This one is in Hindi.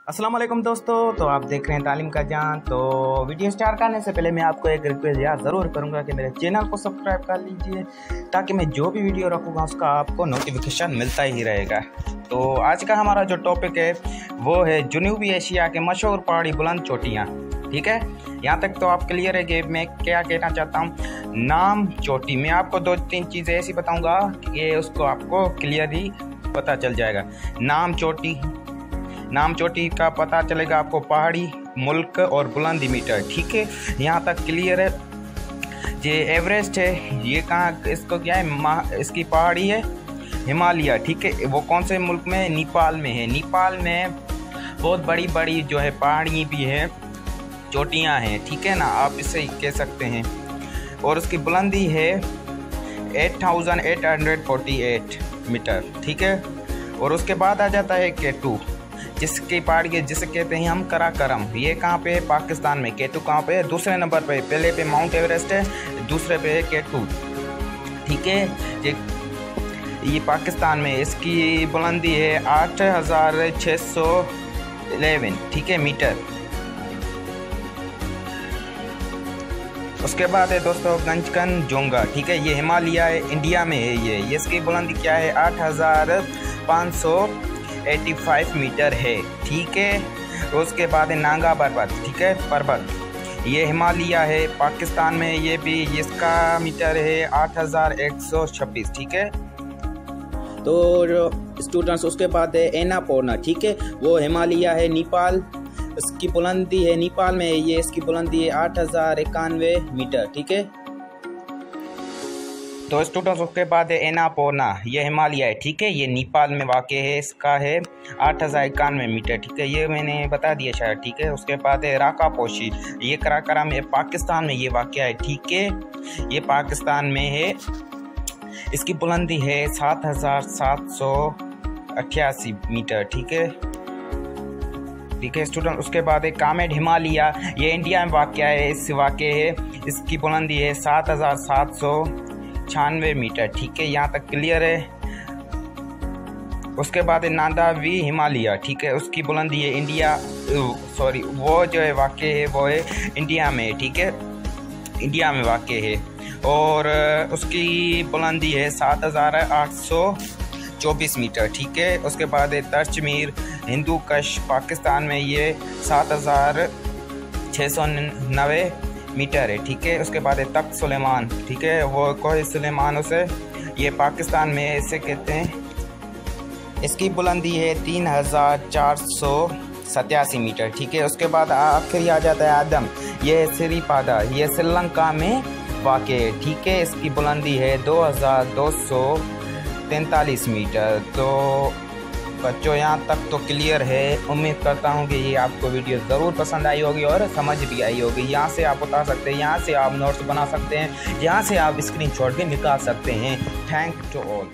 अस्सलाम वालेकुम दोस्तों। तो आप देख रहे हैं तालीम का जान। तो वीडियो स्टार्ट करने से पहले मैं आपको एक रिक्वेस्ट याद ज़रूर करूंगा कि मेरे चैनल को सब्सक्राइब कर लीजिए ताकि मैं जो भी वीडियो रखूँगा उसका आपको नोटिफिकेशन मिलता ही रहेगा। तो आज का हमारा जो टॉपिक है वो है जनूबी एशिया के मशहूर पहाड़ी बुलंद चोटियाँ। ठीक है, यहाँ तक तो आप क्लियर है कि मैं क्या कहना चाहता हूँ। नाम चोटी, मैं आपको दो तीन चीज़ें ऐसी बताऊँगा कि उसको आपको क्लियरली पता चल जाएगा। नाम चोटी का पता चलेगा आपको पहाड़ी, मुल्क और बुलंदी मीटर। ठीक है, यहाँ तक क्लियर है। ये एवरेस्ट है, ये कहाँ, इसको क्या है, इसकी पहाड़ी है हिमालय। ठीक है, वो कौन से मुल्क में? नेपाल में है। नेपाल में बहुत बड़ी बड़ी जो है पहाड़ी भी है, चोटियाँ हैं। ठीक है ना, आप इसे कह सकते हैं। और उसकी बुलंदी है 8848 मीटर। ठीक है, और उसके बाद आ जाता है केटू, जिसकी पहाड़ी जिसे कहते हैं हम कराकरम। ये कहाँ पे है? पाकिस्तान में। केटू कहाँ पे है? दूसरे नंबर पे। पहले पे माउंट एवरेस्ट है, दूसरे पे है केटू। ठीक है, ये पाकिस्तान में। इसकी बुलंदी है 8611, ठीक है, मीटर। उसके बाद है दोस्तों कंचनजंगा। ठीक है, ये हिमालय है, इंडिया में है। ये इसकी बुलंदी क्या है? 8585 मीटर है। ठीक है, उसके बाद है नांगा पर्वत। ठीक है, पर्वत ये हिमालय है, पाकिस्तान में। ये भी इसका मीटर है 8126। ठीक है, तो स्टूडेंट्स उसके बाद है एनापूर्ना। ठीक है, वो हिमालय है, नेपाल। इसकी बुलंदी है, नेपाल में है ये, इसकी बुलंदी है 8091 मीटर। ठीक है, तो स्टूडेंट्स उसके बाद है एनापूर्ना, ये हिमालय है। ठीक है, ये नेपाल में वाक़ है, इसका है 8091 मीटर। ठीक है, ये मैंने बता दिया शायद। ठीक है, उसके बाद है राकापोशी, ये कराकरम है, पाकिस्तान में ये वाक़ है। ठीक है, ये पाकिस्तान में है। इसकी बुलंदी है 7788 मीटर। ठीक है, ठीक है स्टूडेंट। उसके बाद है कामेट हिमालय, ये इंडिया में वाक़ है, इस वाक़े है। इसकी बुलंदी है 7796 मीटर। ठीक है, यहाँ तक क्लियर है। उसके बाद है नांदावी हिमालय। ठीक है, उसकी बुलंदी है वो जो है वाक़े है वो है इंडिया में। ठीक है, इंडिया में वाक़े है, और उसकी बुलंदी है 7824 मीटर। ठीक है, उसके बाद है तर्चमीर हिंदू कश, पाकिस्तान में ये 7690 मीटर है। ठीक है, उसके बाद है तख्त सुलेमान। ठीक है, वो कोई सुलेमान उसे, ये पाकिस्तान में इसे कहते हैं। इसकी बुलंदी है 3487 मीटर। ठीक है, उसके बाद आखिरी आ जाता है आदम, ये सिरीपादा, ये श्रीलंका में वाक़ है। ठीक है, इसकी बुलंदी है 2243 मीटर। तो बच्चों यहाँ तक तो क्लियर है। उम्मीद करता हूँ कि ये आपको वीडियो ज़रूर पसंद आई होगी और समझ भी आई होगी। यहाँ से आप बता सकते हैं, यहाँ से आप नोट्स बना सकते हैं, यहाँ से आप स्क्रीनशॉट भी निकाल सकते हैं। Thank to all.